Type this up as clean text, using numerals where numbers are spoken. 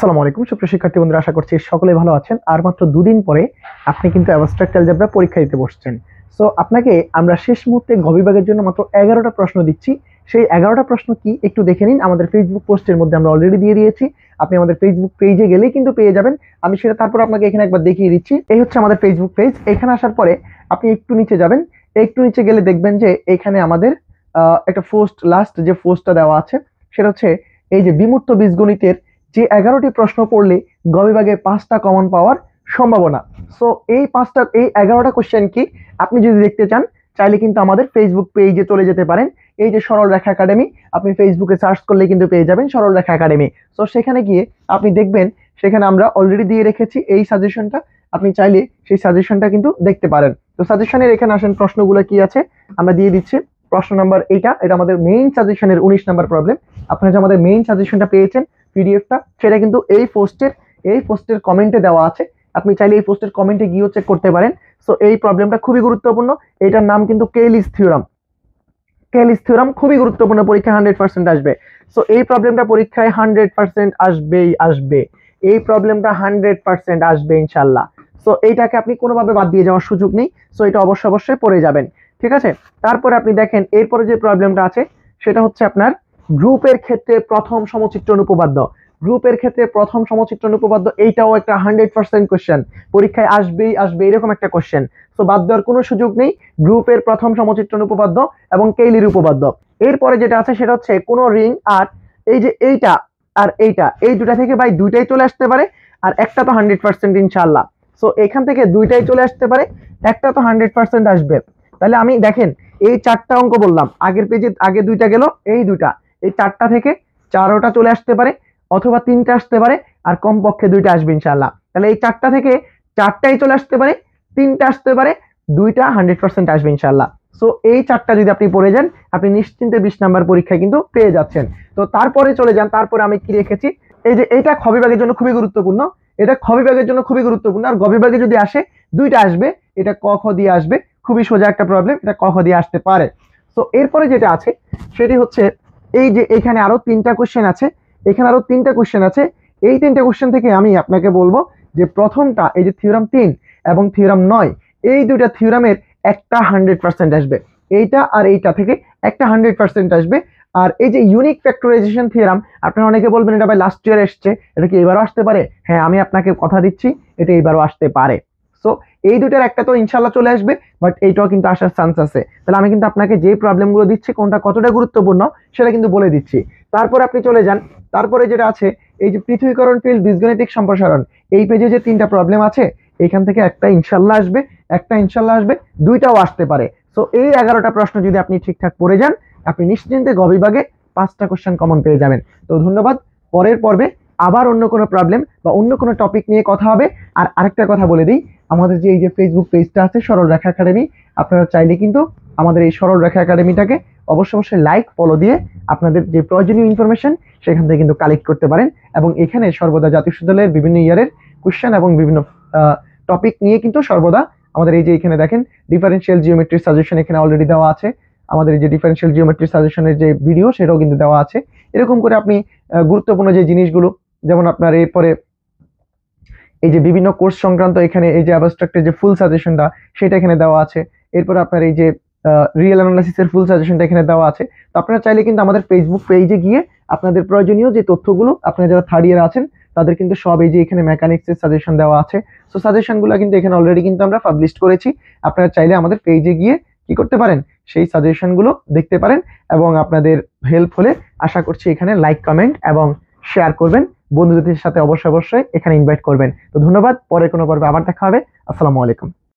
আসসালামু আলাইকুম সুপ্রিয় শিক্ষার্থী বন্ধুরা, আশা করছি সকলেই ভালো আছেন। আর মাত্র দুদিন পরে আপনি কিন্তু অ্যাবস্ট্রাক্ট অ্যালজেব্রা পরীক্ষা দিতে বসছেন। সো আপনাকে আমরা শেষ মুহূর্তে গ বিভাগের জন্য মাত্র 11টা প্রশ্ন দিচ্ছি। সেই 11টা প্রশ্ন কি একটু দেখে নিন, আমাদের ফেসবুক পোস্টের মধ্যে আমরা অলরেডি দিয়ে দিয়েছি। আপনি আমাদের ফেসবুক পেজে গেলেই কিন্তু পেয়ে যাবেন। আমি সেটা তারপর আপনাকে এখানে একবার দেখিয়ে দিচ্ছি। এই হচ্ছে আমাদের ফেসবুক পেজ। এখানে আসার পরে আপনি একটু নিচে যাবেন, একটু নিচে গেলে দেখবেন যে এখানে আমাদের একটা পোস্ট, লাস্ট যে পোস্টটা দেওয়া আছে সেটা হচ্ছে এই যে বিমূর্ত বীজগণিতের যে 11টি প্রশ্ন পড়লে গ বিভাগে 5টা কমন পাওয়ার সম্ভাবনা। সো এই 11টা কোশ্চেন কি আপনি যদি দেখতে চান চাইলে কিন্তু আমাদের ফেসবুক পেজে চলে যেতে পারেন। এই যে সরল রেখা একাডেমি, আপনি ফেসবুকে সার্চ করলে কিন্তু পেয়ে যাবেন সরল রেখা একাডেমি। সো সেখানে গিয়ে আপনি দেখবেন সেখানে আমরা অলরেডি দিয়ে রেখেছি এই সাজেশনটা। আপনি চাইলে সেই সাজেশনটা কিন্তু দেখতে পারেন। তো সাজেশনের এখানে আসেন প্রশ্নগুলো কি আছে আমরা দিয়ে দিচ্ছি। প্রশ্ন নাম্বার এটা আমাদের মেইন সাজেশনের 19 নাম্বার প্রবলেম। আপনারা যে আমাদের মেইন সাজেশনটা পেয়েছেন পিডিএফটা, সেটা কিন্তু এই পোস্টের কমেন্টে দেওয়া আছে। আপনি চাইলে এই পোস্টের কমেন্টে গিয়েও চেক করতে পারেন। সো এই প্রবলেমটা খুবই গুরুত্বপূর্ণ। এটার নাম কিন্তু কেলিস থিওরাম। খুবই গুরুত্বপূর্ণ, পরীক্ষায় 100% আসবে। সো এই প্রবলেমটা পরীক্ষায় 100% আসবে। এই প্রবলেমটা 100% আসবে ইনশাল্লাহ। সো এইটাকে আপনি কোনোভাবে বাদ দিয়ে যাওয়ার সুযোগ নেই। সো এটা অবশ্যই পড়ে যাবেন, ঠিক আছে। তারপরে আপনি দেখেন এরপরে যে প্রবলেমটা আছে সেটা হচ্ছে আপনার গ্রুপের ক্ষেত্রে প্রথম সমচিত্রণ উপপাদ্য। এইটাও একটা 100% কোশ্চেন, পরীক্ষায় আসবে এরকম একটা কোশ্চেন। সো বাদ দেওয়ার কোনো সুযোগ নেই। গ্রুপের প্রথম সমচিত্রণ উপপাদ্য এবং কেইলির উপপাদ্য। এরপরে যেটা আছে সেটা হচ্ছে কোন রিং আর এই যে এইটা আর এইটা, এই দুটা থেকে ভাই দুইটাই চলে আসতে পারে, আর একটা তো 100% ইনশাআল্লাহ। সো এখান থেকে দুইটাই চলে আসতে পারে, একটা তো 100% আসবে। তাহলে আমি দেখেন এই 4টা অঙ্ক বললাম, আগের পেজে আগে দুইটা গেল, এই দুটা, এই 4টা থেকে 4টা চলে আসতে পারে, অথবা 3টা আসতে পারে, আর কমপক্ষে 2টা আসবে ইনশাআল্লাহ। তাহলে এই 4টা থেকে 4টাই চলে আসতে পারে, 3টা আসতে পারে, 2টা 100% আসবে ইনশাআল্লাহ। সো এই 4টা যদি আপনি পড়ে যান আপনি নিশ্চিন্তে 20 নাম্বার পরীক্ষা কিন্তু পেয়ে যাচ্ছেন। তো তারপরে চলে যান, তারপরে আমি কি রেখেছি, এই যে এটা খ বিভাগের জন্য খুবই গুরুত্বপূর্ণ। আর গ বিভাগে যদি আসে 2টা আসবে, এটা ক খ দিয়ে আসবে। খুবই সোজা একটা প্রবলেম, এটা ক খ দিয়ে আসতে পারে। সো এরপরে যেটা আছে সেটি হচ্ছে এই যে এখানে আরো 3টা কোশ্চেন আছে, এই 3টা কোশ্চেন থেকে আমি আপনাকে বলবো যে প্রথমটা এই যে থিওরাম 3 এবং থিওরাম 9, এই দুইটা থিওরামের একটা 100% আসবে। এইটা আর এইটা থেকে একটা 100% আসবে। আর এই যে ইউনিক ফ্যাক্টরাইজেশন থিওরাম, আপনারা অনেকে বলবেন এটা ভাই লাস্ট ইয়ার এসছে, এটা কি এবারও আসতে পারে? হ্যাঁ, আমি আপনাকে কথা দিচ্ছি এটা এবারও আসতে পারে। সো এই দুটার একটা তো ইনশাল্লাহ চলে আসবে, বাট এইটাও কিন্তু আসার চান্স আছে। তাহলে আমি কিন্তু আপনাকে যে প্রবলেমগুলো দিচ্ছি কোনটা কতটা গুরুত্বপূর্ণ সেটা কিন্তু বলে দিচ্ছি। তারপর আপনি চলে যান, তারপরে যেটা আছে এই যে পৃথিবীকরণ ফিল্ড বীজগণিতিক সম্প্রসারণ, এই পেজে যে 3টা প্রবলেম আছে এখান থেকে একটা ইনশাল্লাহ আসবে, 2টাও আসতে পারে। সো এই 11টা প্রশ্ন যদি আপনি ঠিকঠাক পড়ে যান আপনি নিশ্চিন্তে গ বিভাগে 5টা কোশ্চেন কমন পেয়ে যাবেন। তো ধন্যবাদ। পরের পর্বে আবার অন্য কোনো প্রবলেম বা অন্য কোনো টপিক নিয়ে কথা হবে। আর আরেকটা কথা বলে দিই, আমাদের যে এই যে ফেসবুক পেজটা আছে সরল রেখা একাডেমি, আপনারা চাইলে কিন্তু আমাদের এই সরল রেখা একাডেমিটাকে অবশ্যই লাইক ফলো দিয়ে আপনাদের যে প্রয়োজনীয় ইনফরমেশন সেখান থেকে কিন্তু কালেক্ট করতে পারেন। এবং এখানে সর্বদা জাতীয় বিশ্ববিদ্যালয়ের বিভিন্ন ইয়ারের কোশ্চেন এবং বিভিন্ন টপিক নিয়ে কিন্তু সর্বদা আমাদের এই যে এখানে দেখেন ডিফারেনশিয়াল জিওমেট্রির সাজেশন এখানে অলরেডি দেওয়া আছে। আমাদের এই যে ডিফারেনশিয়াল জিওমেট্রি সাজেশনের যে ভিডিও সেটাও কিন্তু দেওয়া আছে। এরকম করে আপনি গুরুত্বপূর্ণ যে জিনিসগুলো, যেমন আপনার এরপরে এই যে বিভিন্ন কোর্স সংক্রান্ত এখানে এই যে অ্যাবস্ট্রাক্টের যে ফুল সাজেশনটা সেটা এখানে দেওয়া আছে। এরপর আপনার এই যে রিয়েল অ্যানালাইসিসের ফুল সাজেশনটা এখানে দেওয়া আছে। তো আপনারা চাইলে কিন্তু আমাদের ফেসবুক পেজে গিয়ে আপনাদের প্রয়োজনীয় যে তথ্যগুলো, আপনারা যারা থার্ড ইয়ার আছেন তাদের কিন্তু সব এই যে এখানে মেকানিক্সের সাজেশন দেওয়া আছে। সো সাজেশনগুলো কিন্তু এখানে অলরেডি কিন্তু আমরা পাবলিশ করেছি। আপনারা চাইলে আমাদের পেজে গিয়ে কি করতে পারেন, সেই সাজেশনগুলো দেখতে পারেন। এবং আপনাদের হেল্প হলে আশা করছি এখানে লাইক, কমেন্ট এবং শেয়ার করবেন, বন্ধুদের সাথে অবশ্যই এখানে ইনভাইট করবেন। তো ধন্যবাদ। পরে কোনো পর্বে আবার দেখা হবে। আসসালামু আলাইকুম।